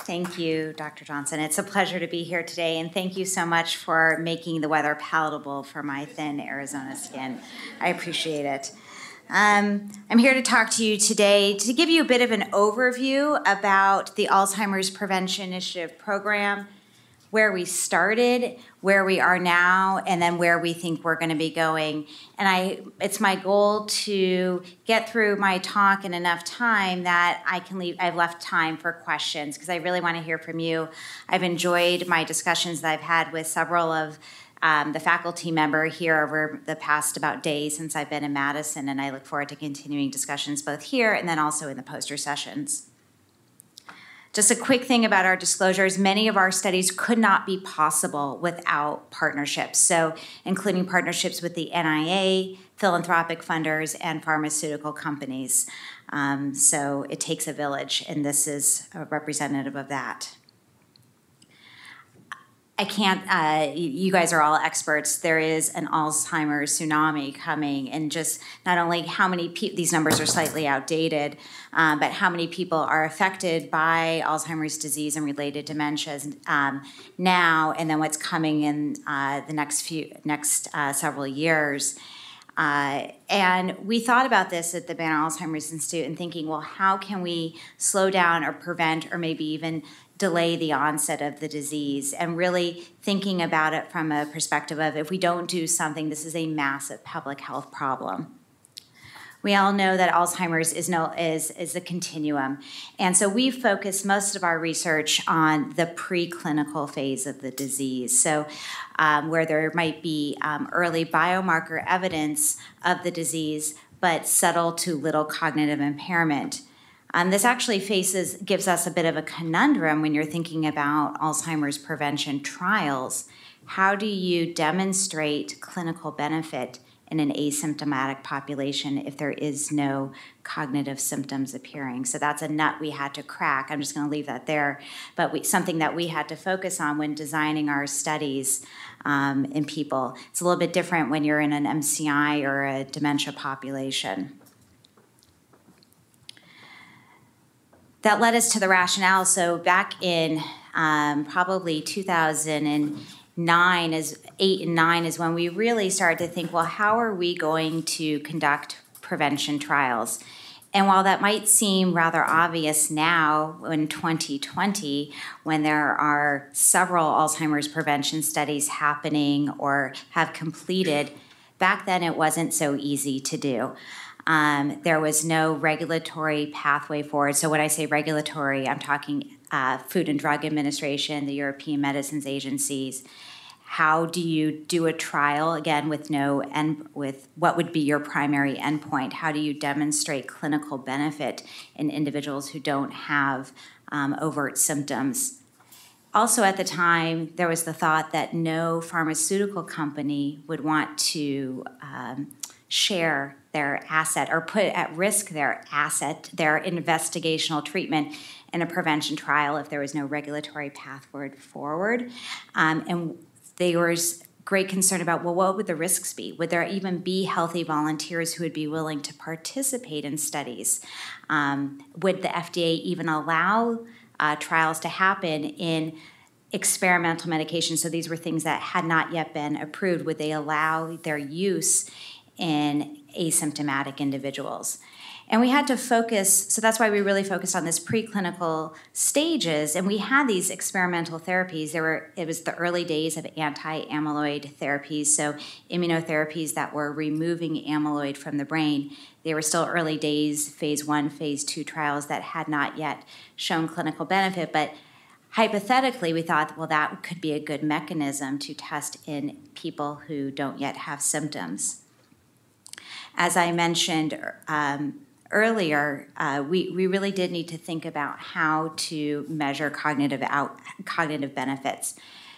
Thank you, Dr. Johnson. It's a pleasure to be here today, and thank you so much for making the weather palatable for my thin Arizona skin. I appreciate it. I'm here to talk to you today to give you a bit of an overview about the Alzheimer's Prevention Initiative program, where we started, where we are now, and then where we think we're going to be going. And it's my goal to get through my talk in enough time that I've left time for questions, because I really want to hear from you. I've enjoyed my discussions that I've had with several of the faculty member here over the past about days since I've been in Madison, and I look forward to continuing discussions both here and then also in the poster sessions. Just a quick thing about our disclosures, many of our studies could not be possible without partnerships, so including partnerships with the NIA, philanthropic funders, and pharmaceutical companies. So it takes a village, and this is a representative of that. I can't, you guys are all experts. There is an Alzheimer's tsunami coming, and just not only how many people, these numbers are slightly outdated, but how many people are affected by Alzheimer's disease and related dementias now, and then what's coming in the next several years. And we thought about this at the Banner Alzheimer's Institute and thinking, well, how can we slow down or prevent or maybe even delay the onset of the disease, and really thinking about it from a perspective of if we don't do something, this is a massive public health problem. We all know that Alzheimer's is a continuum, and so we focus most of our research on the preclinical phase of the disease, so where there might be early biomarker evidence of the disease, but subtle to little cognitive impairment. This actually gives us a bit of a conundrum when you're thinking about Alzheimer's prevention trials. How do you demonstrate clinical benefit in an asymptomatic population if there is no cognitive symptoms appearing? So that's a nut we had to crack. I'm just going to leave that there. But something that we had to focus on when designing our studies in people. It's a little bit different when you're in an MCI or a dementia population. That led us to the rationale. So back in probably 2009, 8 and 9 is when we really started to think, well, how are we going to conduct prevention trials? And while that might seem rather obvious now in 2020, when there are several Alzheimer's prevention studies happening or have completed, back then it wasn't so easy to do. There was no regulatory pathway forward. So when I say regulatory, I'm talking Food and Drug Administration, the European Medicines Agencies. How do you do a trial, again, with what would be your primary endpoint? How do you demonstrate clinical benefit in individuals who don't have overt symptoms? Also at the time, there was the thought that no pharmaceutical company would want to share their asset or put at risk their asset, their investigational treatment in a prevention trial if there was no regulatory pathway forward. And there was great concern about, well, what would the risks be? Would there even be healthy volunteers who would be willing to participate in studies? Would the FDA even allow trials to happen in experimental medication? So these were things that had not yet been approved. Would they allow their use in asymptomatic individuals? And we had to focus, so that's why we really focused on this preclinical stages, and we had these experimental therapies. It was the early days of anti-amyloid therapies, so immunotherapies that were removing amyloid from the brain. They were still early days, phase 1, phase 2 trials that had not yet shown clinical benefit, but hypothetically, we thought, well, that could be a good mechanism to test in people who don't yet have symptoms. As I mentioned earlier, we really did need to think about how to measure cognitive benefits.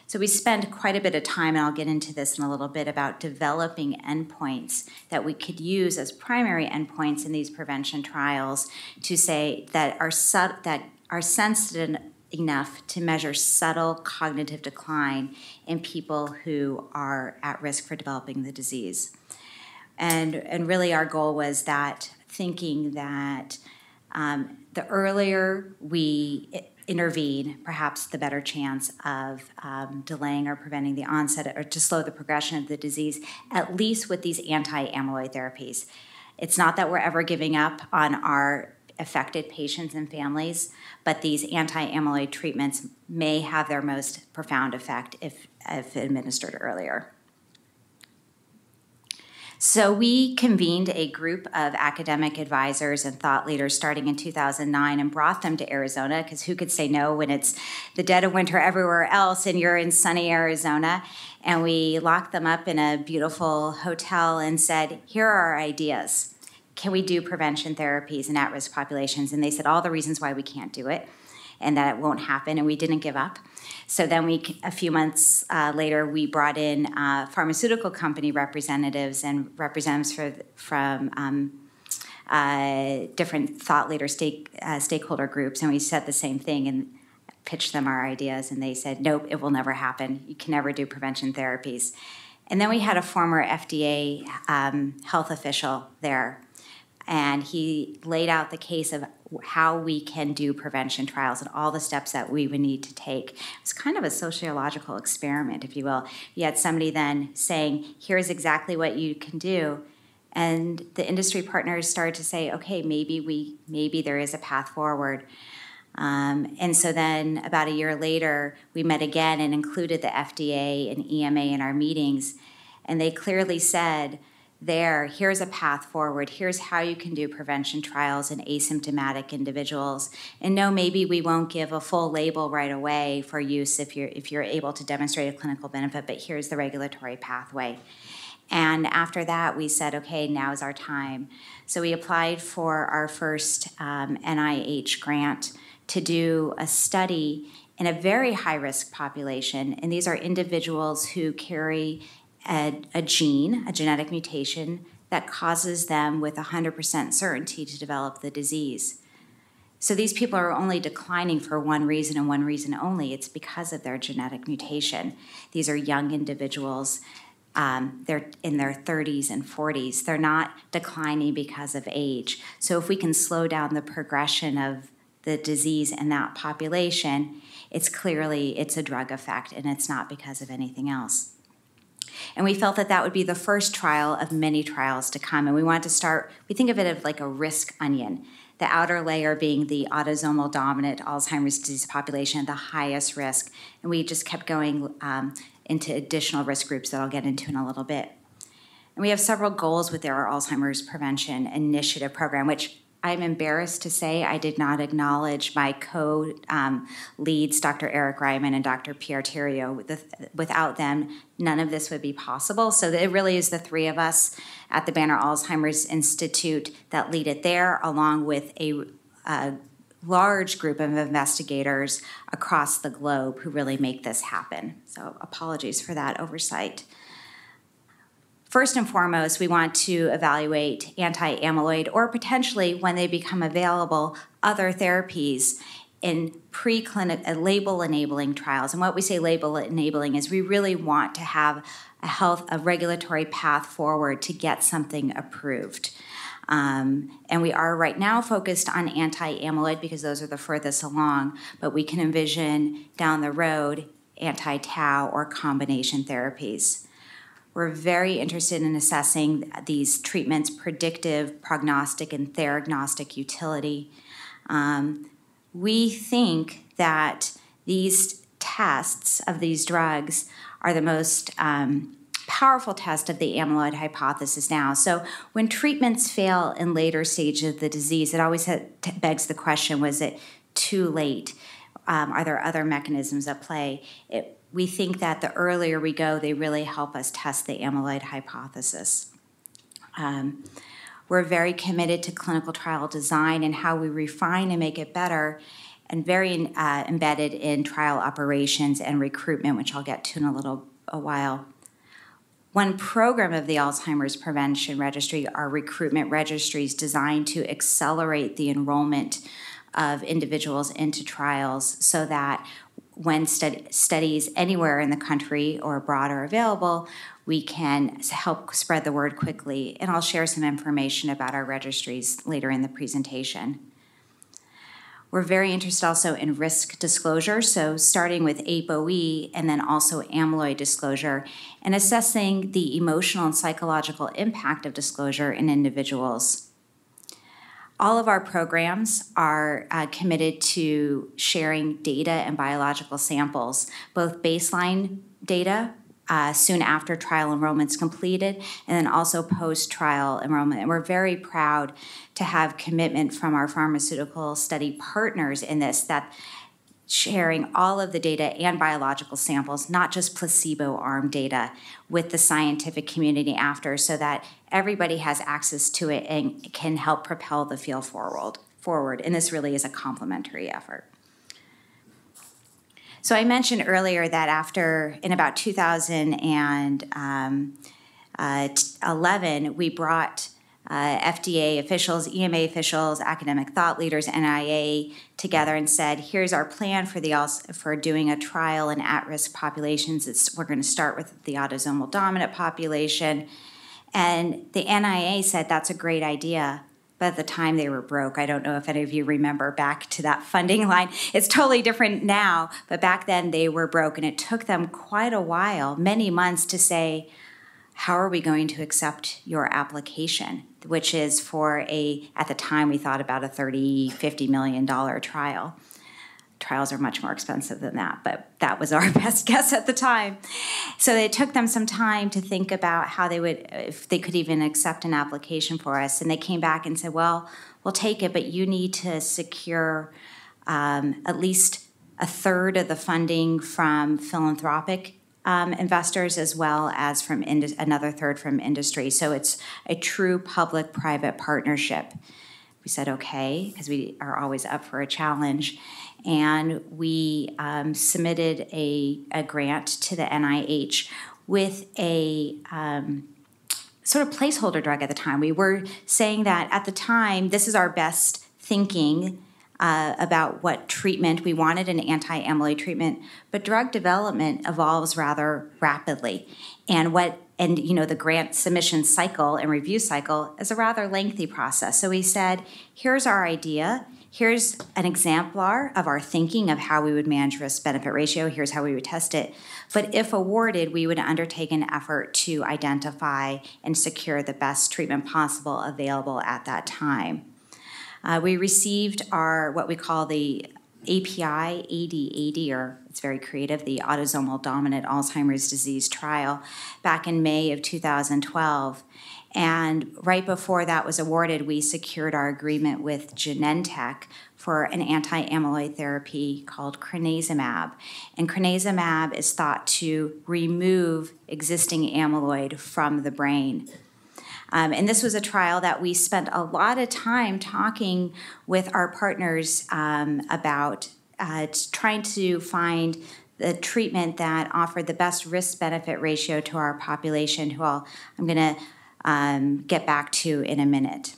So we spent quite a bit of time, and I'll get into this in a little bit, about developing endpoints that we could use as primary endpoints in these prevention trials to say that are sensitive enough to measure subtle cognitive decline in people who are at risk for developing the disease. And really our goal was that, thinking that the earlier we intervene, perhaps the better chance of delaying or preventing the onset or to slow the progression of the disease, at least with these anti-amyloid therapies. It's not that we're ever giving up on our affected patients and families, but these anti-amyloid treatments may have their most profound effect if administered earlier. So we convened a group of academic advisors and thought leaders starting in 2009 and brought them to Arizona, because who could say no when it's the dead of winter everywhere else and you're in sunny Arizona? And we locked them up in a beautiful hotel and said, here are our ideas. Can we do prevention therapies in at-risk populations? And they said all the reasons why we can't do it and that it won't happen, and we didn't give up. So then a few months later, we brought in pharmaceutical company representatives and representatives from different thought leader stakeholder groups, and we said the same thing and pitched them our ideas, and they said, nope, it will never happen. You can never do prevention therapies. And then we had a former FDA health official there, and he laid out the case of how we can do prevention trials and all the steps that we would need to take. It's kind of a sociological experiment, if you will. You had somebody then saying, here's exactly what you can do. And the industry partners started to say, okay, maybe there is a path forward. And so then about a year later, we met again and included the FDA and EMA in our meetings. And they clearly said, here's a path forward. Here's how you can do prevention trials in asymptomatic individuals. And no, maybe we won't give a full label right away for use if you're able to demonstrate a clinical benefit, but here's the regulatory pathway. And after that, we said, okay, now is our time. So we applied for our first NIH grant to do a study in a very high-risk population. And these are individuals who carry a gene, a genetic mutation, that causes them with 100% certainty to develop the disease. So these people are only declining for one reason and one reason only. It's because of their genetic mutation. These are young individuals. They're in their 30s and 40s. They're not declining because of age. So if we can slow down the progression of the disease in that population, it's a drug effect, and it's not because of anything else. And we felt that would be the first trial of many trials to come. And we wanted to start, we think of it as like a risk onion, the outer layer being the autosomal dominant Alzheimer's disease population, the highest risk. And we just kept going into additional risk groups that I'll get into in a little bit. And we have several goals with our Alzheimer's Prevention Initiative program, which I'm embarrassed to say I did not acknowledge my co-leads, Dr. Eric Ryman and Dr. Pierre Theriault. Without them, none of this would be possible. So it really is the three of us at the Banner Alzheimer's Institute that lead it there, along with a large group of investigators across the globe who really make this happen. So apologies for that oversight. First and foremost, we want to evaluate anti-amyloid or potentially, when they become available, other therapies in preclinical label-enabling trials. And what we say label-enabling is we really want to have a regulatory path forward to get something approved. And we are right now focused on anti-amyloid because those are the furthest along, but we can envision down the road anti-tau or combination therapies. We're very interested in assessing these treatments' predictive, prognostic, and theragnostic utility. We think that these tests of these drugs are the most powerful test of the amyloid hypothesis now. So when treatments fail in later stages of the disease, it always begs the question, was it too late? Are there other mechanisms at play? We think that the earlier we go, they really help us test the amyloid hypothesis. We're very committed to clinical trial design and how we refine and make it better, and very embedded in trial operations and recruitment, which I'll get to in a while. One program of the Alzheimer's Prevention Registry are recruitment registries designed to accelerate the enrollment of individuals into trials so that when studies anywhere in the country or abroad are available, we can help spread the word quickly. And I'll share some information about our registries later in the presentation. We're very interested also in risk disclosure, so starting with ApoE and then also amyloid disclosure, and assessing the emotional and psychological impact of disclosure in individuals. All of our programs are committed to sharing data and biological samples, both baseline data soon after trial enrollment's completed, and then also post-trial enrollment. And we're very proud to have commitment from our pharmaceutical study partners in this, that sharing all of the data and biological samples, not just placebo-arm data, with the scientific community after, so that everybody has access to it and can help propel the field forward. And this really is a complementary effort. So I mentioned earlier that in about 2011, we brought FDA officials, EMA officials, academic thought leaders, NIA together and said, here's our plan for doing a trial in at-risk populations. We're going to start with the autosomal dominant population. And the NIA said, that's a great idea. But at the time, they were broke. I don't know if any of you remember back to that funding line. It's totally different now, but back then they were broke, and it took them quite a while, many months, to say, how are we going to accept your application, which is at the time we thought about a $30, $50 million trial. Trials are much more expensive than that, but that was our best guess at the time. So it took them some time to think about if they could even accept an application for us. And they came back and said, well, we'll take it, but you need to secure at least a third of the funding from philanthropic investors, as well as from another third from industry. So it's a true public-private partnership. We said, okay, because we are always up for a challenge. And we submitted a grant to the NIH with a sort of placeholder drug at the time. We were saying that at the time, this is our best thinking about what treatment. We wanted an anti-amyloid treatment, but drug development evolves rather rapidly. And the grant submission cycle and review cycle is a rather lengthy process. So we said, here's our idea. Here's an exemplar of our thinking of how we would manage risk-benefit ratio. Here's how we would test it. But if awarded, we would undertake an effort to identify and secure the best treatment possible available at that time. We received what we call the API AD80, or it's very creative, the Autosomal Dominant Alzheimer's Disease Trial, back in May of 2012. And right before that was awarded, we secured our agreement with Genentech for an anti-amyloid therapy called crenezumab. And crenezumab is thought to remove existing amyloid from the brain. And this was a trial that we spent a lot of time talking with our partners about trying to find the treatment that offered the best risk-benefit ratio to our population, who I'm going to get back to in a minute.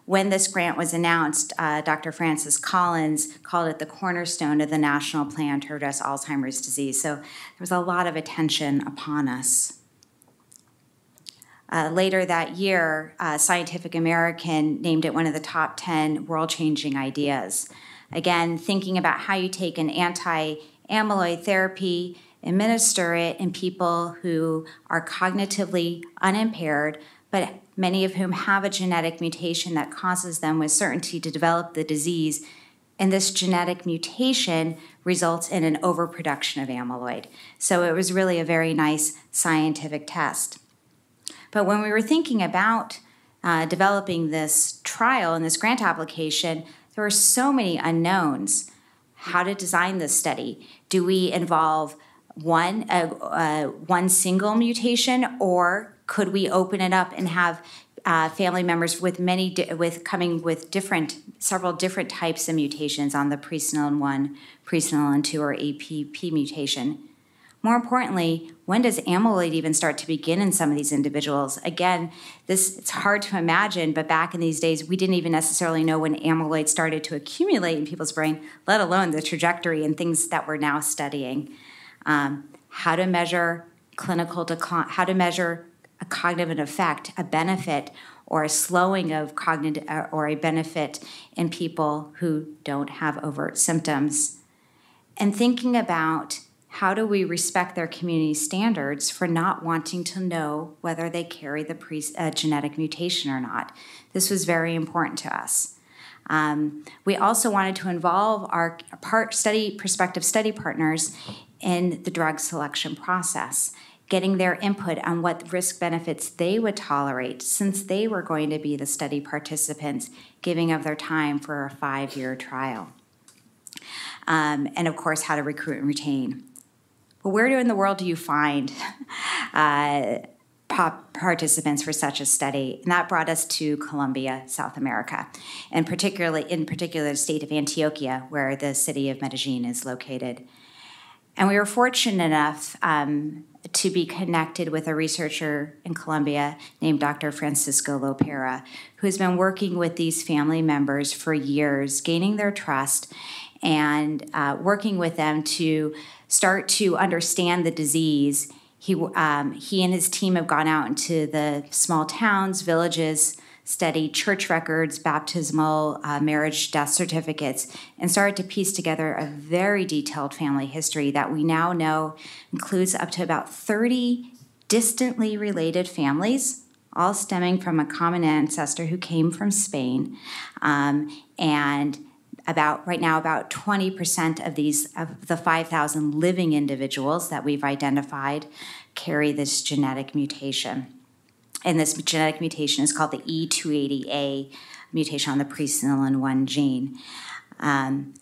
When this grant was announced, Dr. Francis Collins called it the cornerstone of the national plan to address Alzheimer's disease. So there was a lot of attention upon us. Later that year, Scientific American named it one of the top 10 world-changing ideas. Again, thinking about how you take an anti-amyloid therapy, administer it in people who are cognitively unimpaired, but many of whom have a genetic mutation that causes them with certainty to develop the disease. And this genetic mutation results in an overproduction of amyloid. So it was really a very nice scientific test. But when we were thinking about developing this trial and this grant application, there were so many unknowns. How to design this study? Do we involve one single mutation, or could we open it up and have family members coming with several different types of mutations on the presenilin 1, presenilin 2, or APP mutation? More importantly, when does amyloid even start to begin in some of these individuals? Again, it's hard to imagine, but back in these days, we didn't even necessarily know when amyloid started to accumulate in people's brain, let alone the trajectory and things that we're now studying. How to measure clinical decline, how to measure a cognitive effect, a benefit, or a slowing of cognitive or a benefit in people who don't have overt symptoms. And thinking about how do we respect their community standards for not wanting to know whether they carry the genetic mutation or not. This was very important to us. We also wanted to involve our prospective study partners in the drug selection process, getting their input on what risk benefits they would tolerate since they were going to be the study participants, giving of their time for a 5-year trial. And of course, how to recruit and retain. But where in the world do you find participants for such a study? And that brought us to Colombia, South America, and in particular the state of Antioquia, where the city of Medellin is located. And we were fortunate enough to be connected with a researcher in Colombia named Dr. Francisco Lopera, who has been working with these family members for years, gaining their trust and working with them to start to understand the disease. He and his team have gone out into the small towns, villages, studied church records, baptismal, marriage, death certificates, and started to piece together a very detailed family history that we now know includes up to about 30 distantly related families, all stemming from a common ancestor who came from Spain, and right now about 20% of the 5,000 living individuals that we've identified carry this genetic mutation. And this genetic mutation is called the E280A mutation on the presenilin-1 gene.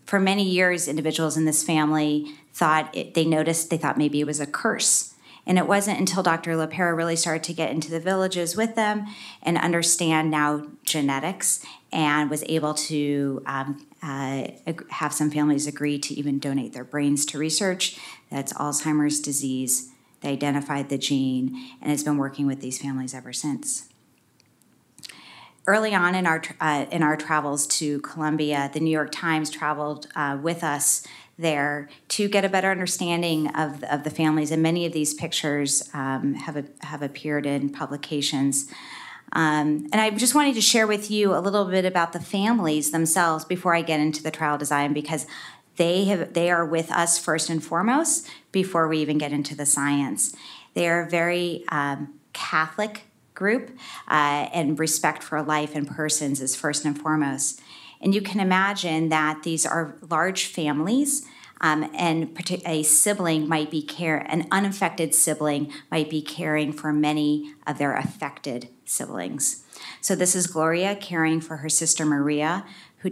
For many years, individuals in this family thought maybe it was a curse. And it wasn't until Dr. Lopera really started to get into the villages with them and understand now genetics and was able to have some families agree to even donate their brains to research. That's Alzheimer's disease. They identified the gene and has been working with these families ever since. Early on in our travels to Colombia, the New York Times traveled with us there to get a better understanding of the families, and many of these pictures have appeared in publications. And I just wanted to share with you a little bit about the families themselves before I get into the trial design, because they are with us first and foremost before we even get into the science. They are a very Catholic group, and respect for life and persons is first and foremost. And you can imagine that these are large families, and a sibling might be an unaffected sibling might be caring for many of their affected siblings. So this is Gloria caring for her sister Maria, who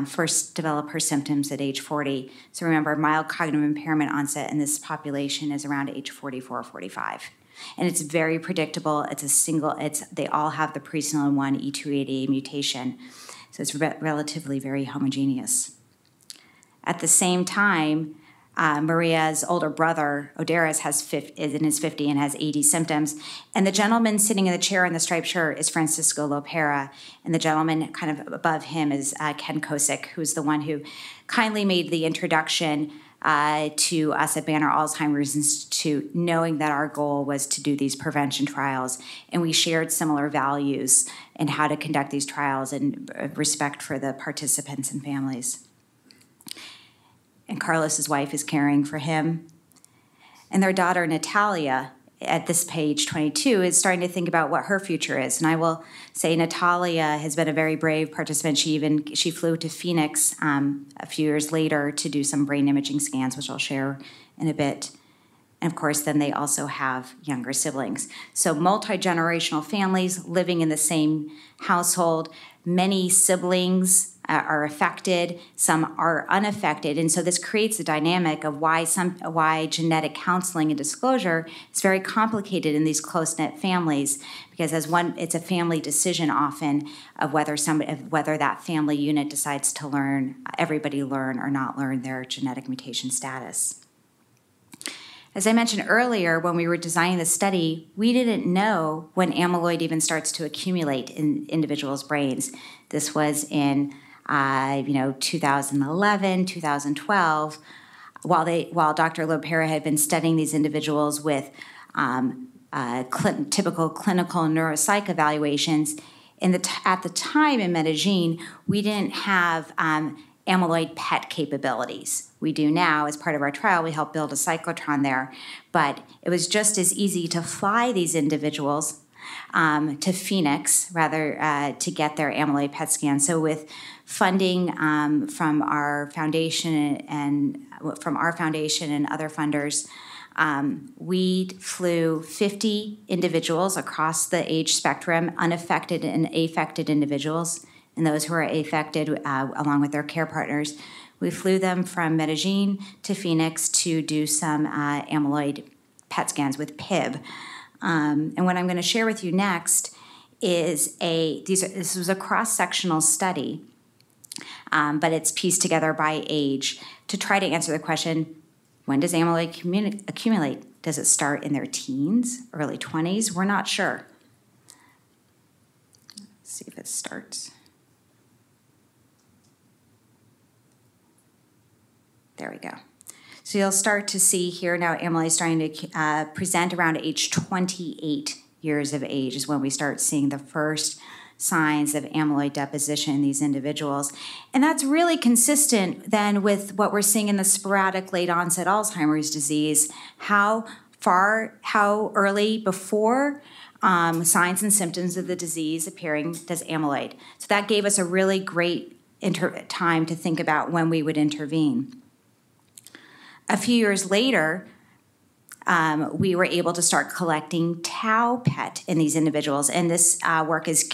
first developed her symptoms at age 40. So remember, mild cognitive impairment onset in this population is around age 44, 45. And it's very predictable. They all have the presenilin-1 E280A mutation. So it's relatively very homogeneous. At the same time, Maria's older brother, Odaris, is in his 50s and has 80 symptoms. And the gentleman sitting in the chair in the striped shirt is Francisco Lopera. And the gentleman kind of above him is Ken Kosick, who's the one who kindly made the introduction to us at Banner Alzheimer's Institute, knowing that our goal was to do these prevention trials. And we shared similar values in how to conduct these trials and respect for the participants and families. And Carlos's wife is caring for him. And their daughter, Natalia, at this page 22, is starting to think about what her future is. And I will say Natalia has been a very brave participant. She flew to Phoenix a few years later to do some brain imaging scans, which I'll share in a bit. And of course, then they also have younger siblings. So multi-generational families living in the same household. Many siblings are affected, some are unaffected, and so this creates a dynamic of why genetic counseling and disclosure is very complicated in these close-knit families, because it's a family decision often of whether that family unit decides to everybody learn or not learn their genetic mutation status. As I mentioned earlier, when we were designing the study, we didn't know when amyloid even starts to accumulate in individuals' brains. This was in 2011, 2012, while Dr. Lopera had been studying these individuals with typical clinical neuropsych evaluations. At the time in Medellin, we didn't have amyloid PET capabilities. We do now. As part of our trial, we helped build a cyclotron there. But it was just as easy to fly these individuals to Phoenix, rather, to get their amyloid PET scan. So with funding from our foundation and other funders, we flew 50 individuals across the age spectrum, unaffected and affected individuals, and those who are affected along with their care partners. We flew them from Medellin to Phoenix to do some amyloid PET scans with PIB. And what I'm going to share with you next is this was a cross-sectional study, but it's pieced together by age to try to answer the question, when does amyloid accumulate? Does it start in their teens, early 20s? We're not sure. Let's see if it starts. There we go. So you'll start to see here now amyloid is starting to present around age 28 years of age is when we start seeing the first signs of amyloid deposition in these individuals. And that's really consistent then with what we're seeing in the sporadic late onset Alzheimer's disease. How early before signs and symptoms of the disease appearing does amyloid. So that gave us a really great time to think about when we would intervene. A few years later, we were able to start collecting tau PET in these individuals. And this work is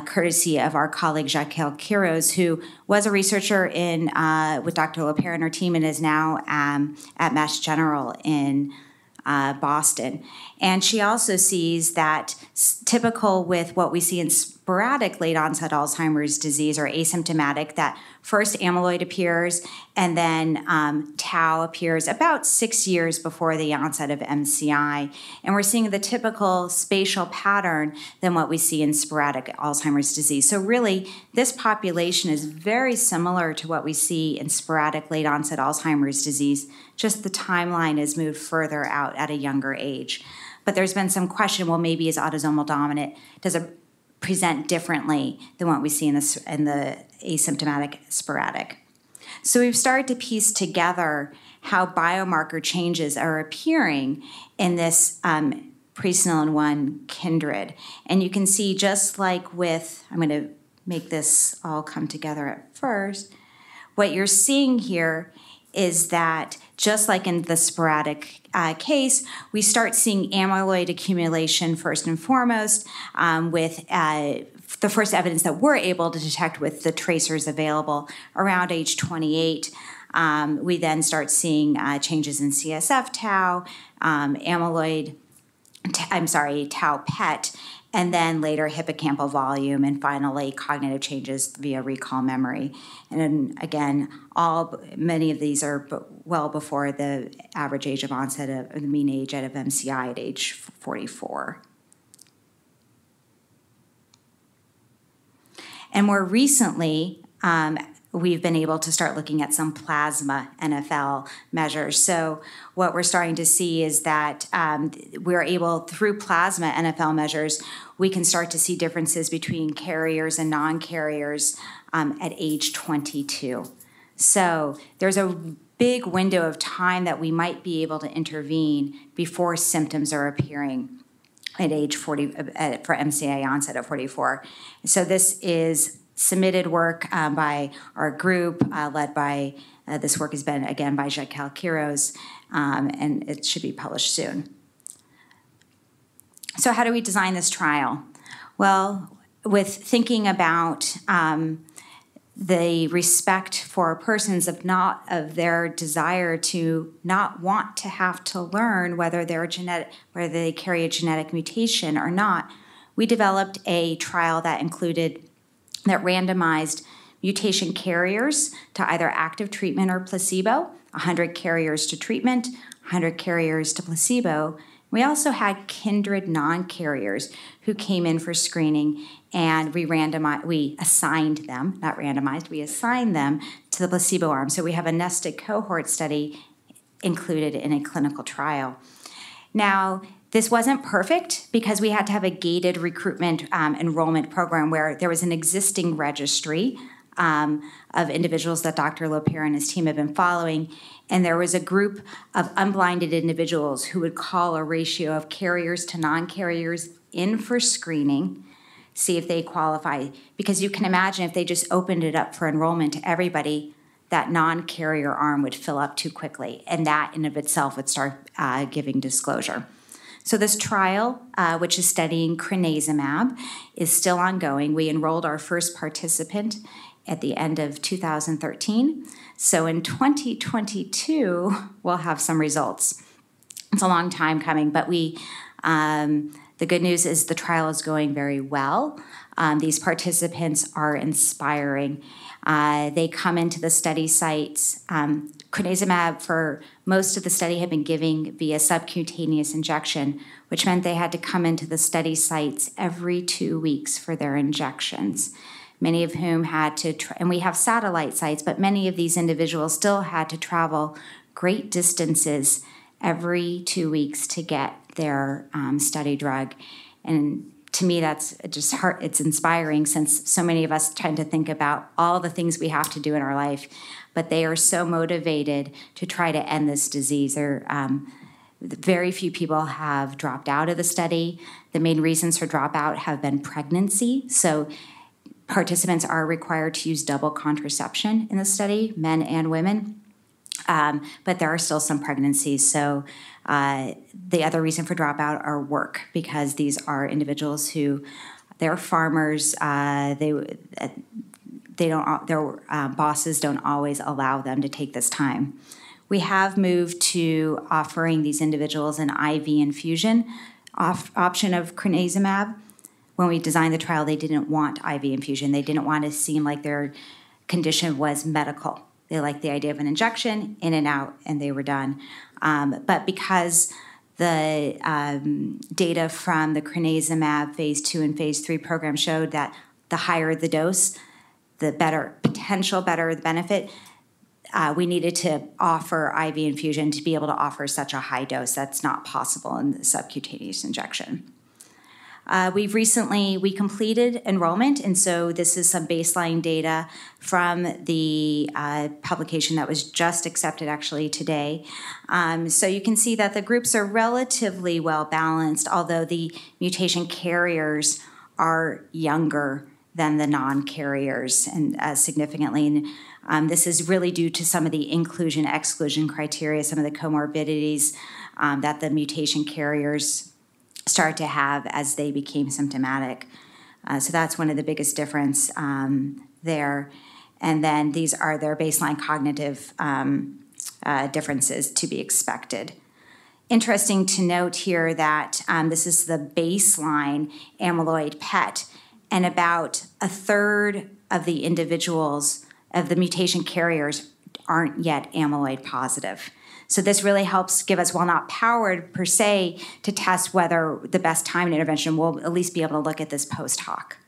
courtesy of our colleague Jacques Quiros, who was a researcher with Dr. Lepere and her team and is now at Mass General in Boston. And she also sees that typical with what we see in sporadic late onset Alzheimer's disease or asymptomatic, that first amyloid appears and then tau appears about 6 years before the onset of MCI. And we're seeing the typical spatial pattern than what we see in sporadic Alzheimer's disease. So really, this population is very similar to what we see in sporadic late onset Alzheimer's disease, just the timeline has moved further out at a younger age. But there's been some question, well, maybe is autosomal dominant, does it present differently than what we see in the asymptomatic sporadic? So we've started to piece together how biomarker changes are appearing in this presenilin 1 kindred. And you can see just like with, I'm going to make this all come together at first, what you're seeing here is that just like in the sporadic case, we start seeing amyloid accumulation first and foremost with the first evidence that we're able to detect with the tracers available around age 28. We then start seeing changes in CSF tau, tau PET, and then later hippocampal volume, and finally cognitive changes via recall memory. And again, many of these are well before the average age of onset of the mean age of MCI at age 44. And more recently, we've been able to start looking at some plasma NFL measures. So what we're starting to see is that we're able, through plasma NFL measures, we can start to see differences between carriers and non-carriers at age 22. So there's a big window of time that we might be able to intervene before symptoms are appearing at age 40 for MCI onset at 44. So this is submitted work by our group, led by, this work has been, again, by Jacques Quiros, and it should be published soon. So how do we design this trial? Well, with thinking about the respect for persons of their desire to not want to have to learn whether they carry a genetic mutation or not, we developed a trial that randomized mutation carriers to either active treatment or placebo, 100 carriers to treatment, 100 carriers to placebo. We also had kindred non-carriers who came in for screening, and we assigned them to the placebo arm. So we have a nested cohort study included in a clinical trial. Now, This wasn't perfect because we had to have a gated recruitment enrollment program where there was an existing registry of individuals that Dr. Lopera and his team have been following, and there was a group of unblinded individuals who would call a ratio of carriers to non-carriers in for screening, see if they qualify. Because you can imagine if they just opened it up for enrollment to everybody, that non-carrier arm would fill up too quickly, and that in of itself would start giving disclosure. So this trial, which is studying crenezumab, is still ongoing. We enrolled our first participant at the end of 2013. So in 2022, we'll have some results. It's a long time coming, but the good news is the trial is going very well. These participants are inspiring. They come into the study sites. Crenezumab for most of the study had been given via subcutaneous injection, which meant they had to come into the study sites every 2 weeks for their injections. Many of whom had to, and we have satellite sites, but many of these individuals still had to travel great distances every 2 weeks to get their study drug. And to me, that's just it's inspiring, since so many of us tend to think about all the things we have to do in our life, but they are so motivated to try to end this disease. Very few people have dropped out of the study. The main reasons for dropout have been pregnancy. So participants are required to use double contraception in the study, men and women. But there are still some pregnancies. So the other reason for dropout are work, because these are individuals who, they're farmers. Their bosses don't always allow them to take this time. We have moved to offering these individuals an IV infusion option of crenezumab. When we designed the trial, they didn't want IV infusion. They didn't want to seem like their condition was medical. They liked the idea of an injection, in and out, and they were done. But because the data from the crenezumab phase 2 and phase 3 program showed that the higher the dose, the better the benefit, we needed to offer IV infusion to be able to offer such a high dose. That's not possible in the subcutaneous injection. We completed enrollment, and so this is some baseline data from the publication that was just accepted actually today. So you can see that the groups are relatively well balanced, although the mutation carriers are younger than the non-carriers, and significantly. And this is really due to some of the inclusion-exclusion criteria, some of the comorbidities that the mutation carriers start to have as they became symptomatic. So that's one of the biggest difference there. And then these are their baseline cognitive differences to be expected. Interesting to note here that this is the baseline amyloid PET, and about a third of the individuals, of the mutation carriers, aren't yet amyloid positive. So this really helps give us, while not powered per se to test whether the best time in intervention, we'll at least be able to look at this post hoc.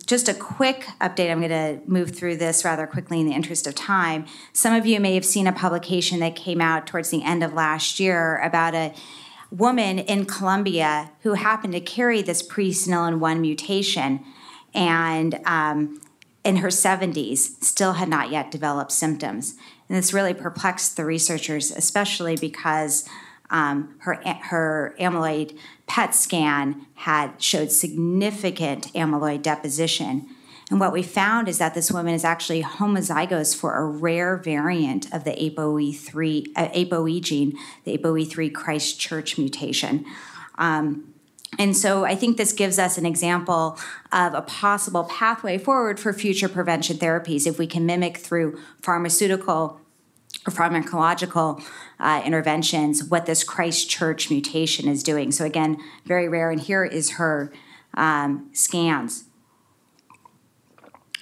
Just a quick update. I'm going to move through this rather quickly in the interest of time. Some of you may have seen a publication that came out towards the end of last year about a woman in Colombia who happened to carry this presenilin 1 mutation, and in her 70s, still had not yet developed symptoms. And this really perplexed the researchers, especially because her amyloid PET scan showed significant amyloid deposition. And what we found is that this woman is actually homozygous for a rare variant of the ApoE gene, the ApoE3 Christchurch mutation. And so I think this gives us an example of a possible pathway forward for future prevention therapies if we can mimic through pharmaceutical or pharmacological interventions what this Christchurch mutation is doing. So again, very rare, and here is her scans.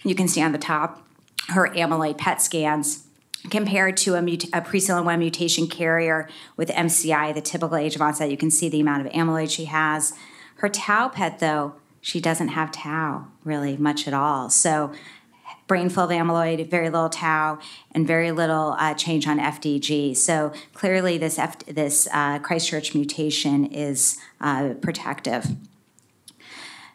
You can see on the top her amyloid PET scans compared to a presenilin 1 mutation carrier with MCI, the typical age of onset. You can see the amount of amyloid she has. Her tau PET, though, she doesn't have tau really much at all. So brain full of amyloid, very little tau, and very little change on FDG. So clearly this Christchurch mutation is protective.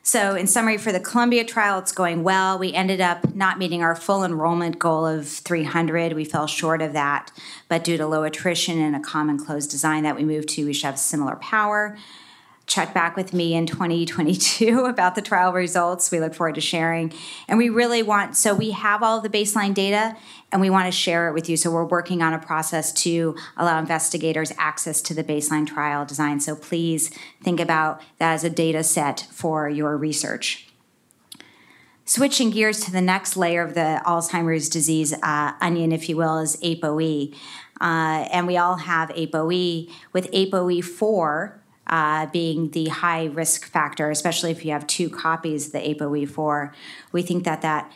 So in summary, for the Columbia trial, it's going well. We ended up not meeting our full enrollment goal of 300. We fell short of that, but due to low attrition and a common closed design that we moved to, we should have similar power. Check back with me in 2022 about the trial results. We look forward to sharing. And we really want, so we have all of the baseline data and we want to share it with you. So we're working on a process to allow investigators access to the baseline trial design. So please think about that as a data set for your research. Switching gears to the next layer of the Alzheimer's disease onion, if you will, is ApoE. And we all have ApoE, with ApoE4 being the high risk factor, especially if you have 2 copies of the ApoE4. We think that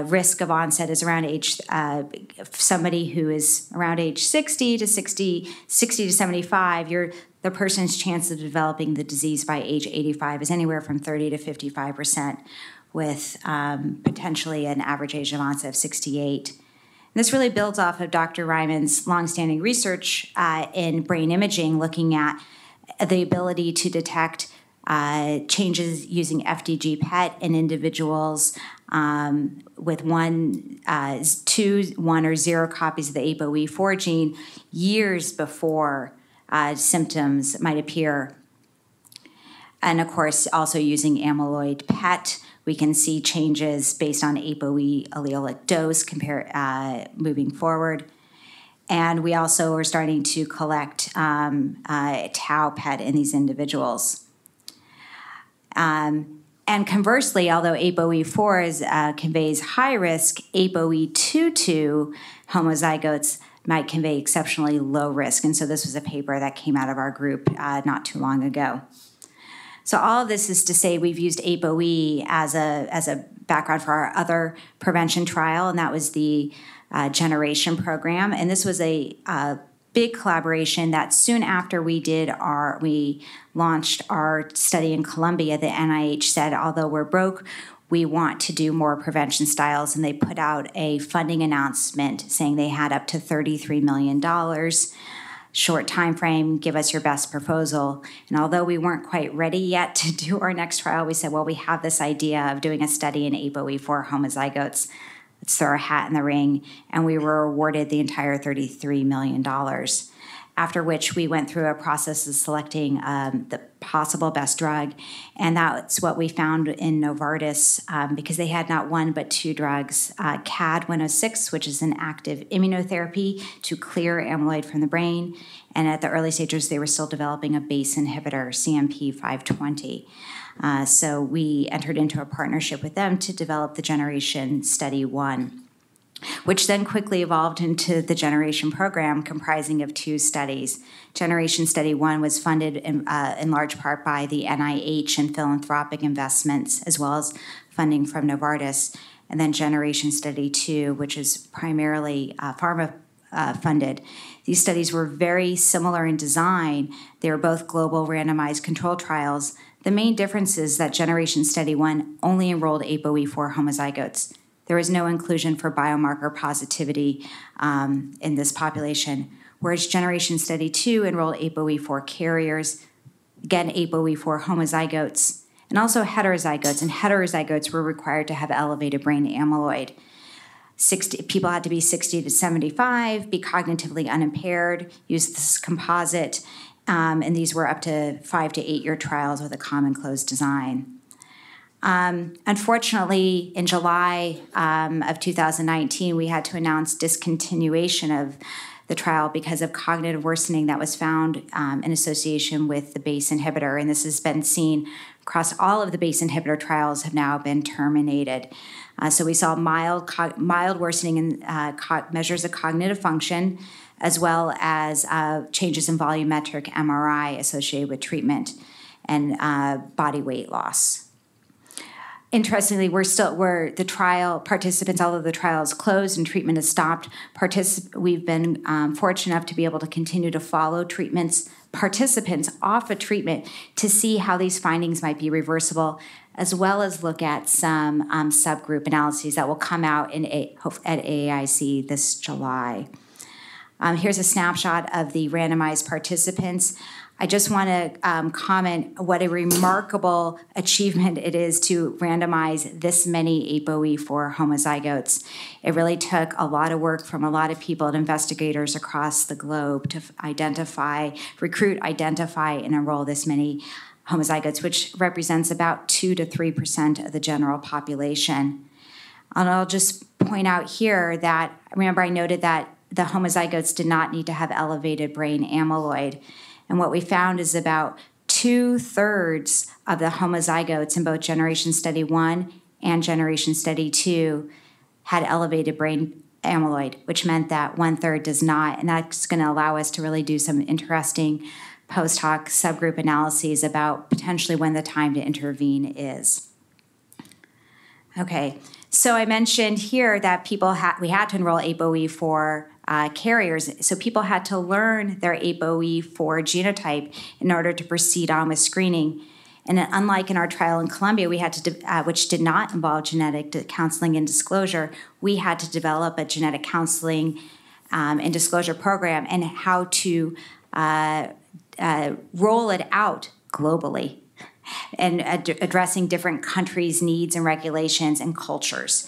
risk of onset is around age, somebody who is around age 60 to 75, the person's chance of developing the disease by age 85 is anywhere from 30 to 55%, with potentially an average age of onset of 68. And this really builds off of Dr. Ryman's longstanding research in brain imaging, looking at the ability to detect changes using FDG PET in individuals with 1, 2, 1, or 0 copies of the ApoE4 gene years before symptoms might appear. And of course, also using amyloid PET, we can see changes based on ApoE allelic dose moving forward. And we also are starting to collect tau PET in these individuals. And conversely, although ApoE4 conveys high risk, ApoE22 homozygotes might convey exceptionally low risk. And so this was a paper that came out of our group not too long ago. So all of this is to say we've used ApoE as a background for our other prevention trial, and that was the Generation program. And this was a big collaboration that soon after we launched our study in Columbia, the NIH said, although we're broke, we want to do more prevention styles. And they put out a funding announcement saying they had up to $33 million, short time frame, give us your best proposal. And although we weren't quite ready yet to do our next trial, we said, well, we have this idea of doing a study in ApoE4 homozygotes. Let's throw our hat in the ring, and we were awarded the entire $33 million, after which we went through a process of selecting the possible best drug, and that's what we found in Novartis, because they had not 1 but 2 drugs, CAD-106, which is an active immunotherapy to clear amyloid from the brain, and at the early stages they were still developing a BACE inhibitor, CMP520. So we entered into a partnership with them to develop the Generation Study 1, which then quickly evolved into the Generation program comprising of 2 studies. Generation Study 1 was funded in large part by the NIH and philanthropic investments, as well as funding from Novartis. And then Generation Study 2, which is primarily pharma funded. These studies were very similar in design. They were both global randomized control trials. The main difference is that Generation Study 1 only enrolled ApoE4 homozygotes. There was no inclusion for biomarker positivity in this population, whereas Generation Study 2 enrolled ApoE4 carriers, again, ApoE4 homozygotes, and also heterozygotes. And heterozygotes were required to have elevated brain amyloid. People had to be 60 to 75, be cognitively unimpaired, use this composite, and these were up to 5 to 8 year trials with a common closed design. Unfortunately, in July of 2019, we had to announce discontinuation of the trial because of cognitive worsening that was found in association with the BACE inhibitor, and this has been seen across all of the BACE inhibitor trials have now been terminated. So we saw mild worsening in measures of cognitive function, as well as changes in volumetric MRI associated with treatment and body weight loss. Interestingly, we're the trial participants, although the trial is closed and treatment is stopped, we've been fortunate enough to be able to continue to follow participants off a treatment to see how these findings might be reversible, as well as look at some subgroup analyses that will come out at AAIC this July. Here's a snapshot of the randomized participants. I just want to comment what a remarkable achievement it is to randomize this many ApoE4 homozygotes. It really took a lot of work from a lot of people and investigators across the globe to recruit, identify, and enroll this many homozygotes, which represents about 2 to 3% of the general population. And I'll just point out here that, remember I noted that the homozygotes did not need to have elevated brain amyloid. And what we found is about 2/3 of the homozygotes in both Generation Study 1 and Generation Study 2 had elevated brain amyloid, which meant that 1/3 does not. And that's going to allow us to really do some interesting post hoc subgroup analyses about potentially when the time to intervene is. Okay, so I mentioned here that we had to enroll ApoE4 carriers, so people had to learn their ApoE4 genotype in order to proceed on with screening. And unlike in our trial in Columbia, we had to, which did not involve genetic counseling and disclosure, we had to develop a genetic counseling and disclosure program and how to roll it out globally and addressing different countries' needs and regulations and cultures.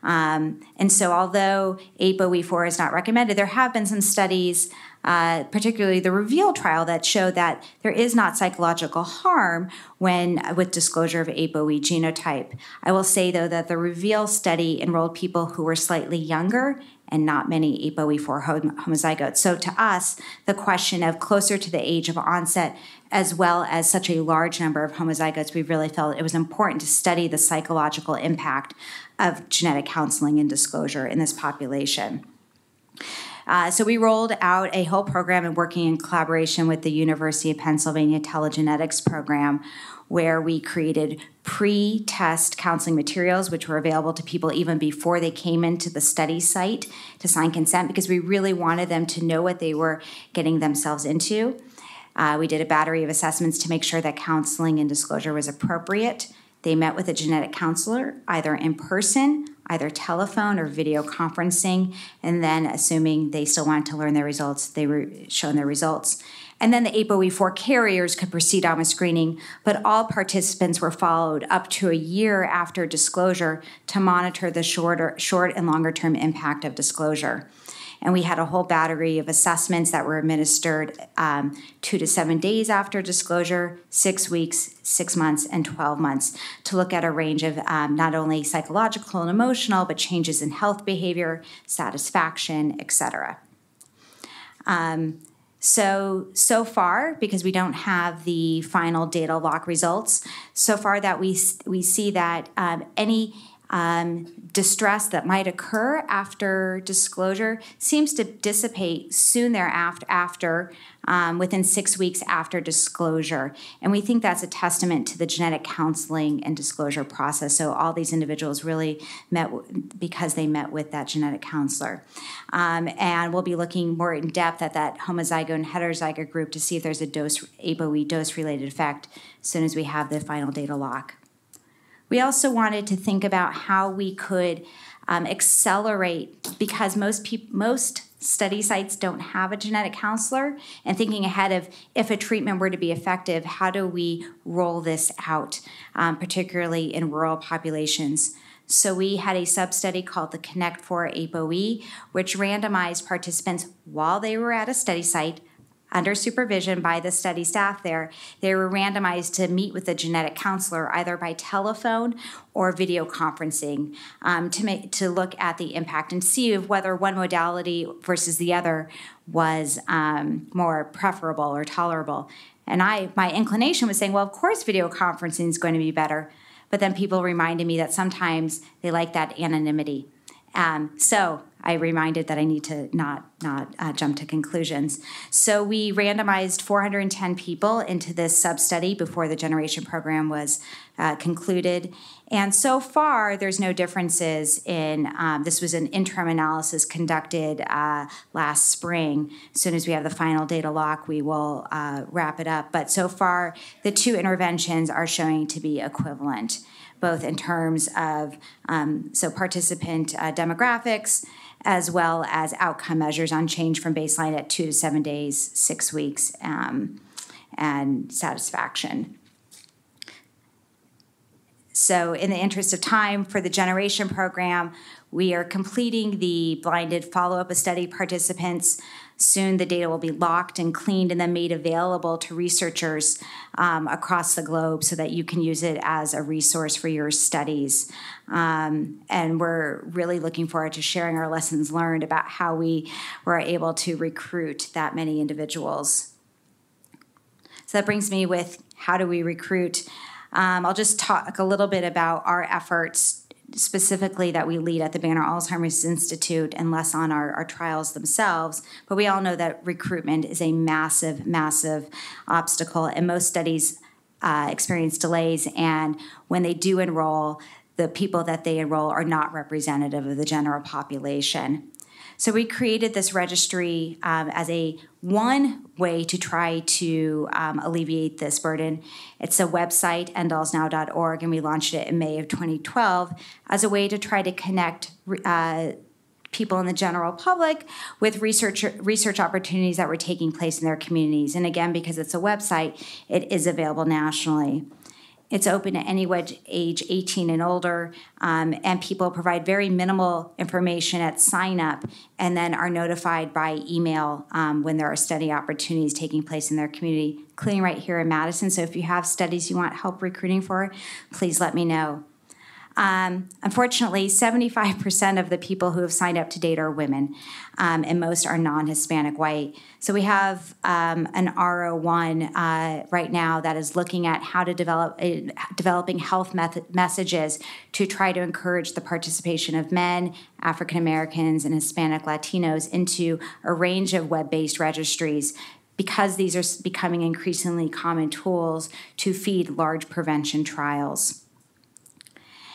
And so although ApoE4 is not recommended, there have been some studies, particularly the REVEAL trial, that show that there is not psychological harm with disclosure of ApoE genotype. I will say, though, that the REVEAL study enrolled people who were slightly younger and not many ApoE4 homozygotes. So to us, the question of closer to the age of onset, as well as such a large number of homozygotes, we really felt it was important to study the psychological impact of genetic counseling and disclosure in this population. So we rolled out a whole program and working in collaboration with the University of Pennsylvania Telegenetics program, where we created pre-test counseling materials, which were available to people even before they came into the study site to sign consent, because we really wanted them to know what they were getting themselves into. We did a battery of assessments to make sure that counseling and disclosure was appropriate. They met with a genetic counselor, either in person, either telephone or video conferencing, and then assuming they still wanted to learn their results, they were shown their results. And then the ApoE4 carriers could proceed on with screening, but all participants were followed up to a year after disclosure to monitor the short and longer term impact of disclosure. And we had a whole battery of assessments that were administered 2 to 7 days after disclosure, 6 weeks, 6 months, and 12 months to look at a range of not only psychological and emotional, but changes in health behavior, satisfaction, etc. So far, because we don't have the final data lock results, so far that we see that any distress that might occur after disclosure seems to dissipate soon thereafter, within 6 weeks after disclosure. And we think that's a testament to the genetic counseling and disclosure process. So all these individuals really met because they met with that genetic counselor. And we'll be looking more in depth at that homozygote and heterozygote group to see if there's a ApoE dose-related effect as soon as we have the final data lock. We also wanted to think about how we could accelerate, because most study sites don't have a genetic counselor, and thinking ahead of if a treatment were to be effective, how do we roll this out, particularly in rural populations. So we had a sub-study called the Connect4 ApoE, which randomized participants while they were at a study site under supervision by the study staff there. They were randomized to meet with a genetic counselor either by telephone or video conferencing to look at the impact and see whether one modality versus the other was more preferable or tolerable. And my inclination was saying, well, of course video conferencing is going to be better. But then people reminded me that sometimes they like that anonymity. So I reminded that I need to not jump to conclusions. So we randomized 410 people into this sub-study before the Generation program was concluded. And so far, there's no differences in, this was an interim analysis conducted last spring. As soon as we have the final data lock, we will wrap it up. But so far, the two interventions are showing to be equivalent, both in terms of participant demographics, as well as outcome measures on change from baseline at 2 to 7 days, 6 weeks, and satisfaction. So in the interest of time for the Generation program, we are completing the blinded follow-up of study participants. Soon the data will be locked and cleaned and then made available to researchers across the globe so that you can use it as a resource for your studies. And we're really looking forward to sharing our lessons learned about how we were able to recruit that many individuals. So that brings me with how do we recruit? I'll just talk a little bit about our efforts specifically that we lead at the Banner Alzheimer's Institute and less on our trials themselves. But we all know that recruitment is a massive, massive obstacle, and most studies experience delays. And when they do enroll, the people that they enroll are not representative of the general population. So we created this registry as one way to try to alleviate this burden. It's a website, endallsnow.org, and we launched it in May of 2012 as a way to try to connect people in the general public with research opportunities that were taking place in their communities. And again, because it's a website, it is available nationally. It's open to any age 18 and older, and people provide very minimal information at sign up and then are notified by email when there are study opportunities taking place in their community, including right here in Madison. So if you have studies you want help recruiting for, please let me know. Unfortunately, 75% of the people who have signed up to date are women, and most are non-Hispanic white. So we have an R01 right now that is looking at how to developing health messages to try to encourage the participation of men, African Americans, and Hispanic Latinos into a range of web-based registries, because these are becoming increasingly common tools to feed large prevention trials.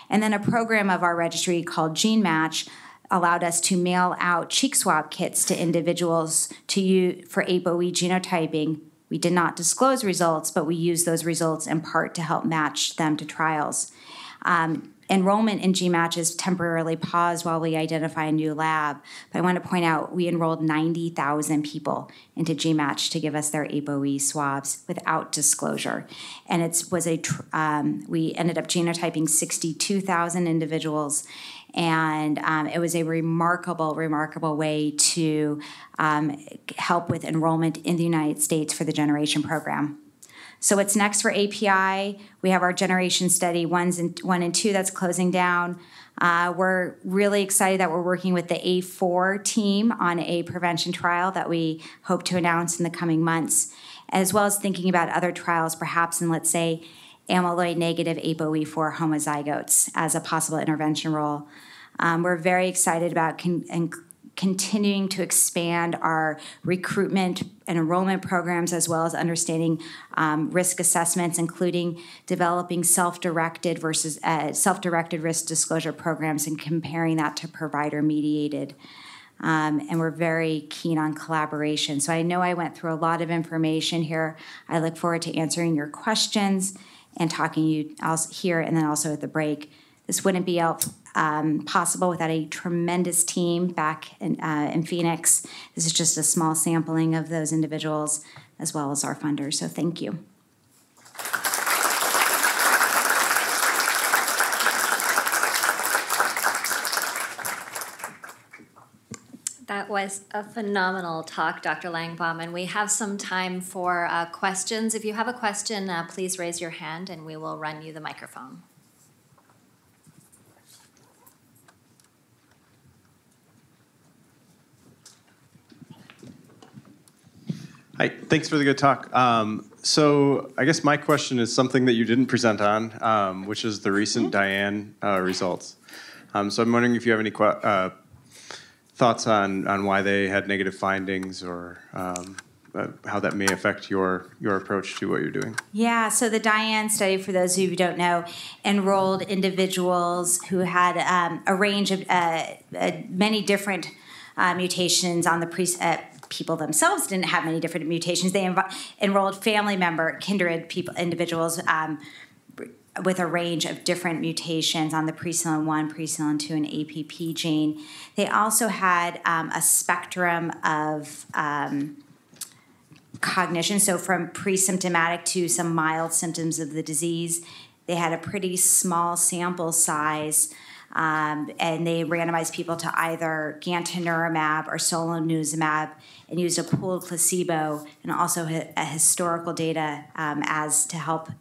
And then a program of our registry called Gene Match allowed us to mail out cheek swab kits to individuals to use for ApoE genotyping. We did not disclose results, but we used those results in part to help match them to trials. Enrollment in GMATch is temporarily paused while we identify a new lab. But I want to point out we enrolled 90,000 people into GMATch to give us their ApoE swabs without disclosure. And we ended up genotyping 62,000 individuals. And it was a remarkable, remarkable way to help with enrollment in the United States for the Generation program. So what's next for API? We have our Generation Study 1 and 2 that's closing down. We're really excited that we're working with the A4 team on a prevention trial that we hope to announce in the coming months, as well as thinking about other trials, perhaps in, let's say, amyloid negative ApoE4 homozygotes as a possible intervention role. We're very excited about continuing to expand our recruitment and enrollment programs, as well as understanding risk assessments, including developing self-directed risk disclosure programs and comparing that to provider-mediated. And we're very keen on collaboration. So I know I went through a lot of information here. I look forward to answering your questions and talking to you here and then also at the break. This wouldn't be possible without a tremendous team back in Phoenix. This is just a small sampling of those individuals as well as our funders, so thank you. That was a phenomenal talk, Dr. Langbaum, and we have some time for questions. If you have a question, please raise your hand and we will run you the microphone. Hi, thanks for the good talk. So I guess my question is something that you didn't present on, which is the recent Diane results. So I'm wondering if you have any thoughts thoughts on why they had negative findings, or how that may affect your approach to what you're doing? Yeah, so the Diane study, for those of you who don't know, enrolled individuals who had a range of many different mutations on the people themselves didn't have many different mutations. They enrolled family member, kindred individuals with a range of different mutations on the preselin-1, preselin-2, and APP gene. They also had a spectrum of cognition, so from pre-symptomatic to some mild symptoms of the disease. They had a pretty small sample size, and they randomized people to either gantenerumab or solanezumab and used a pooled placebo, and also a historical data as to help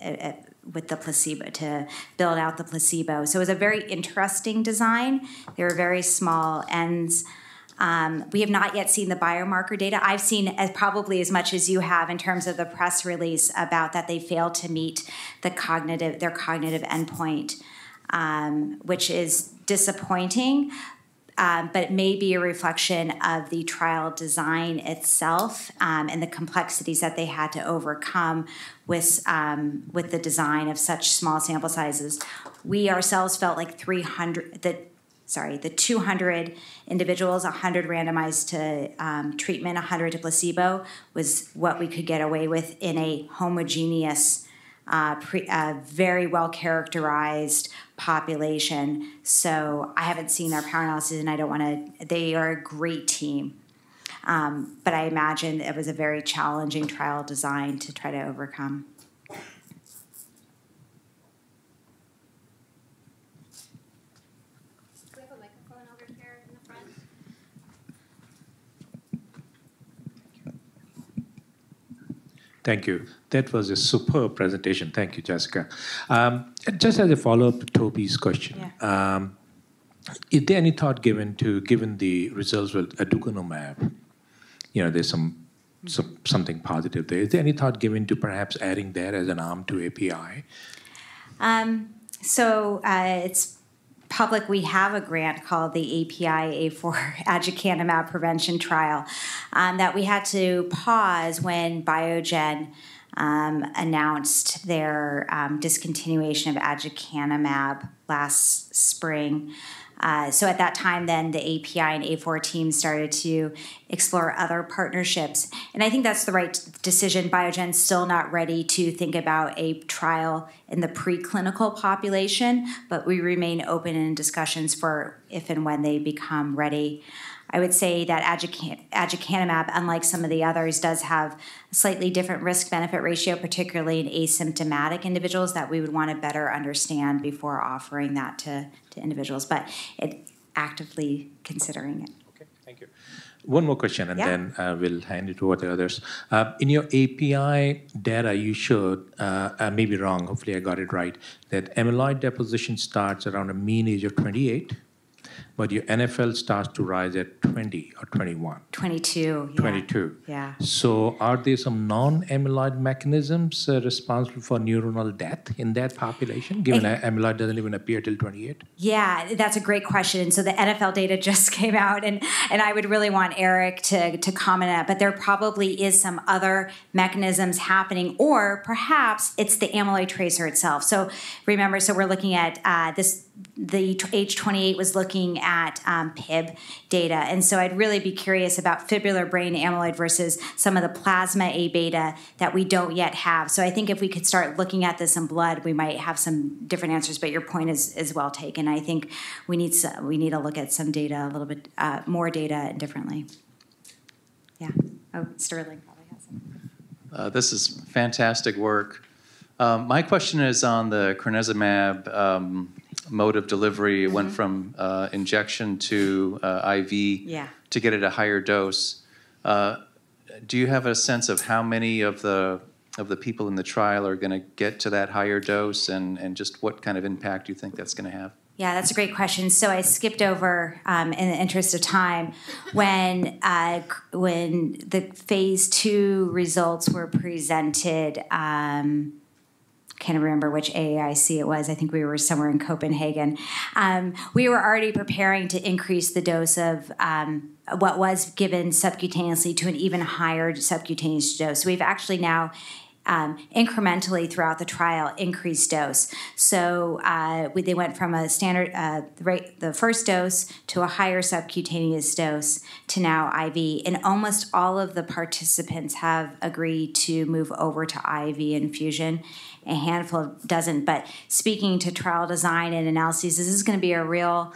with the placebo, to build out the placebo. So it was a very interesting design. They were very small n's. We have not yet seen the biomarker data. I've seen probably as much as you have in terms of the press release about that they failed to meet their cognitive endpoint, which is disappointing, but it may be a reflection of the trial design itself and the complexities that they had to overcome with the design of such small sample sizes. We ourselves felt like the 200 individuals, 100 randomized to treatment, 100 to placebo, was what we could get away with in a homogeneous, very well-characterized population. So I haven't seen their power analysis, and I don't want to. They are a great team. But I imagine it was a very challenging trial design to try to overcome. Thank you. That was a superb presentation. Thank you, Jessica. Just as a follow-up to Toby's question, is there any thought given the results with aducanumab? There's something positive there. Is there any thought given to perhaps adding that as an arm to API? It's public. We have a grant called the API A4 aducanumab prevention trial that we had to pause when Biogen announced their discontinuation of aducanumab last spring. So at that time, then the API and A4 team started to explore other partnerships. And I think that's the right decision. Biogen's still not ready to think about a trial in the preclinical population, but we remain open in discussions for if and when they become ready. I would say that aducanumab, unlike some of the others, does have a slightly different risk-benefit ratio, particularly in asymptomatic individuals, that we would want to better understand before offering that to individuals. But actively considering it. Okay, thank you. One more question, and then we'll hand it over to others. In your API data, you showed, I may be wrong, hopefully I got it right, that amyloid deposition starts around a mean age of 28. But your NFL starts to rise at 20 or 21. 22. Yeah. 22. Yeah. So are there some non-amyloid mechanisms responsible for neuronal death in that population, given that amyloid doesn't even appear till 28? Yeah, that's a great question. So the NFL data just came out, and I would really want Eric to comment on it. But there probably is some other mechanisms happening, or perhaps it's the amyloid tracer itself. So remember, we're looking at this. The age 28 was looking at PIB data. And so I'd really be curious about fibrillar brain amyloid versus some of the plasma A beta that we don't yet have. So I think if we could start looking at this in blood, we might have some different answers. But your point is well taken. I think we need to look at some data, a little bit more data differently. Yeah. Oh, Sterling probably has some. This is fantastic work. My question is on the crenezumab mode of delivery. It went from injection to IV to get at a higher dose. Do you have a sense of how many of the people in the trial are going to get to that higher dose, and just what kind of impact do you think that's going to have? Yeah, that's a great question. So I skipped over, in the interest of time, when the phase 2 results were presented. can't remember which AAIC it was. I think we were somewhere in Copenhagen. We were already preparing to increase the dose of what was given subcutaneously to an even higher subcutaneous dose. We've actually now incrementally throughout the trial increased dose. So they went from a standard the first dose to a higher subcutaneous dose to now IV. And almost all of the participants have agreed to move over to IV infusion. A handful doesn't. But speaking to trial design and analyses, this is going to be a real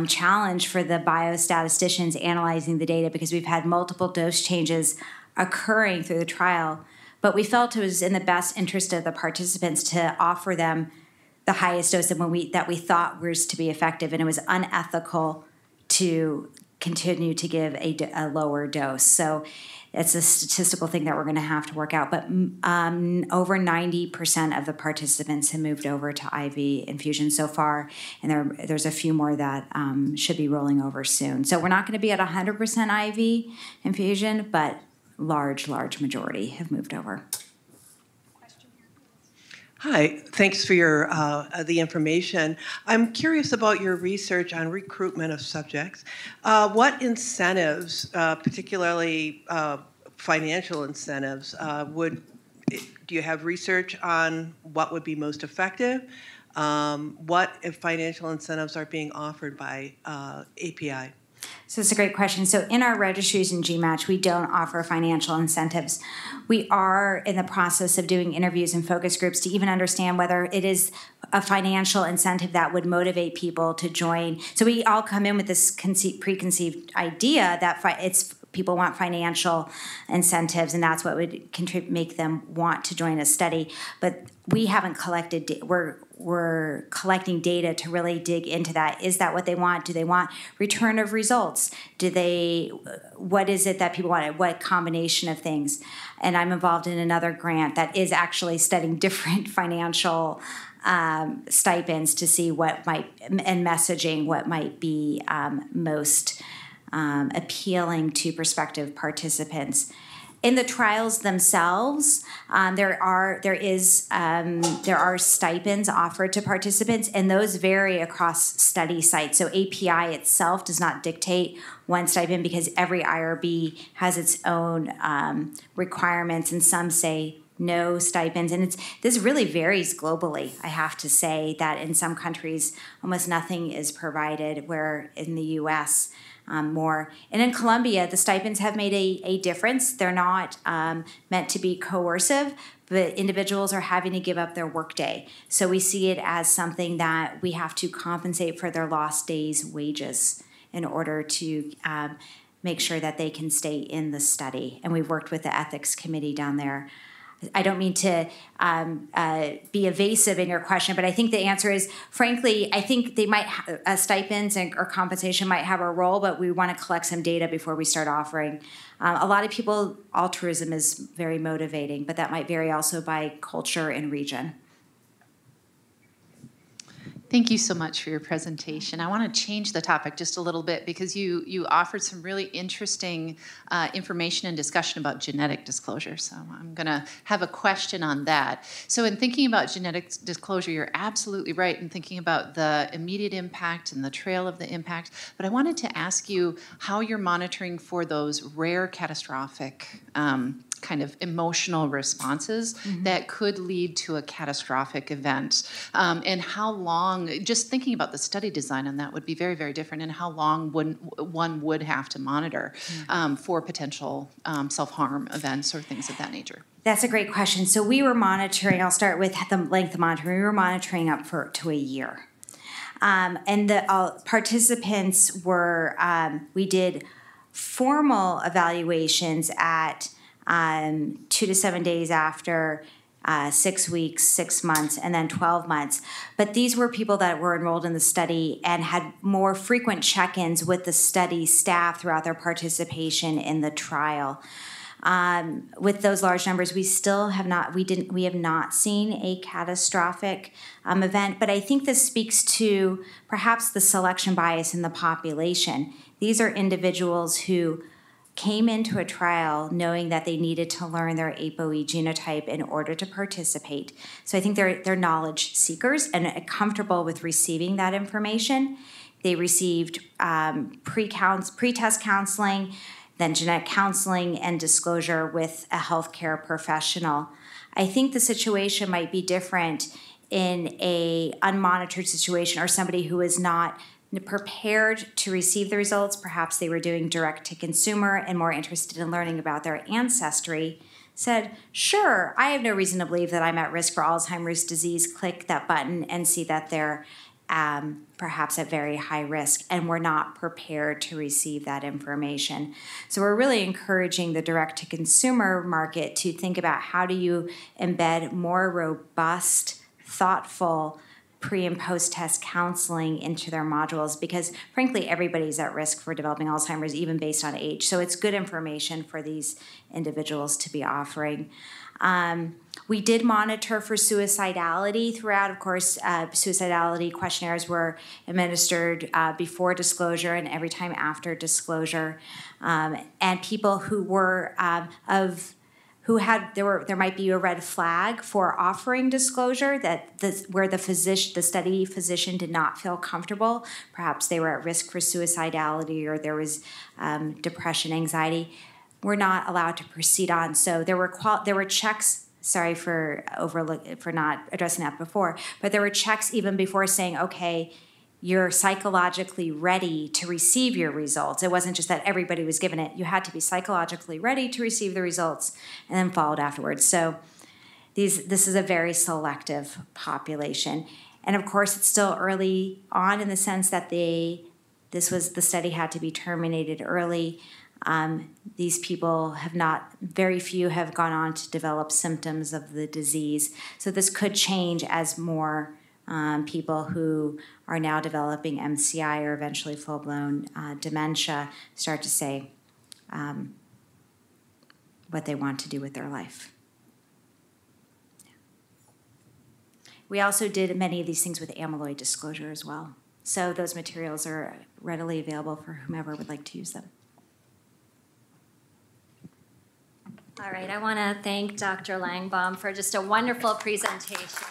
challenge for the biostatisticians analyzing the data, because we've had multiple dose changes occurring through the trial. But we felt it was in the best interest of the participants to offer them the highest dose that we thought was to be effective, and it was unethical to continue to give a lower dose. So it's a statistical thing that we're going to have to work out. But over 90% of the participants have moved over to IV infusion so far, and there's a few more that should be rolling over soon. So we're not going to be at 100% IV infusion, but large majority have moved over. Hi, thanks for your the information. I'm curious about your research on recruitment of subjects. What incentives, particularly financial incentives, do you have research on what would be most effective? What if financial incentives are being offered by API? So it's a great question. So in our registries in GMATCH, we don't offer financial incentives. We are in the process of doing interviews and focus groups to even understand whether it is a financial incentive that would motivate people to join. So we all come in with this preconceived idea that people want financial incentives, and that's what would make them want to join a study. But we haven't collected. We're collecting data to really dig into that. Is that what they want? Do they want return of results? What is it that people want? What combination of things? And I'm involved in another grant that is actually studying different financial stipends to see and messaging what might be most appealing to prospective participants. In the trials themselves, there are stipends offered to participants, and those vary across study sites. So API itself does not dictate one stipend, because every IRB has its own requirements, and some say no stipends. And this really varies globally. I have to say that in some countries, almost nothing is provided, where in the U.S., more. And in Colombia, the stipends have made a difference. They're not meant to be coercive, but individuals are having to give up their workday. So we see it as something that we have to compensate for their lost days' wages in order to make sure that they can stay in the study. And we've worked with the ethics committee down there. I don't mean to be evasive in your question, but I think the answer is, frankly, I think they might stipends or compensation might have a role, but we want to collect some data before we start offering. A lot of people, altruism is very motivating, but that might vary also by culture and region. Thank you so much for your presentation. I want to change the topic just a little bit, because you offered some really interesting information and discussion about genetic disclosure. So I'm going to have a question on that. So in thinking about genetic disclosure, you're absolutely right in thinking about the immediate impact and the trail of the impact. But I wanted to ask you how you're monitoring for those rare catastrophic kind of emotional responses that could lead to a catastrophic event, and how long, just thinking about the study design on that would be very, very different, and how long one would have to monitor for potential self-harm events or things of that nature. That's a great question. So we were monitoring, I'll start with the length of monitoring. We were monitoring up to a year. And the participants were, we did formal evaluations at 2 to 7 days after, 6 weeks, 6 months, and then 12 months. But these were people that were enrolled in the study and had more frequent check-ins with the study staff throughout their participation in the trial. With those large numbers, we have not seen a catastrophic event. But I think this speaks to perhaps the selection bias in the population. These are individuals who came into a trial knowing that they needed to learn their ApoE genotype in order to participate. So I think they're knowledge seekers and comfortable with receiving that information. They received pre-test counseling, then genetic counseling and disclosure with a healthcare professional. I think the situation might be different in a unmonitored situation or somebody who is not prepared to receive the results. Perhaps they were doing direct to consumer and more interested in learning about their ancestry, said, sure, I have no reason to believe that I'm at risk for Alzheimer's disease. Click that button and see that they're perhaps at very high risk, and we're not prepared to receive that information. So we're really encouraging the direct-to-consumer market to think about how do you embed more robust, thoughtful pre- and post-test counseling into their modules, because frankly, everybody's at risk for developing Alzheimer's, even based on age. So it's good information for these individuals to be offering. We did monitor for suicidality throughout. Of course, suicidality questionnaires were administered before disclosure and every time after disclosure. And people who were there might be a red flag for offering disclosure where the study physician did not feel comfortable. Perhaps they were at risk for suicidality or there was depression, anxiety. We're not allowed to proceed on. So there were checks. Sorry for not addressing that before, but there were checks even before saying, okay, you're psychologically ready to receive your results. It wasn't just that everybody was given it. You had to be psychologically ready to receive the results and then followed afterwards. So this is a very selective population. And of course, it's still early on in the sense that the study had to be terminated early. These people very few have gone on to develop symptoms of the disease. So this could change as more people who are now developing MCI or eventually full-blown dementia start to say what they want to do with their life. We also did many of these things with amyloid disclosure as well. So those materials are readily available for whomever would like to use them. All right, I want to thank Dr. Langbaum for just a wonderful presentation.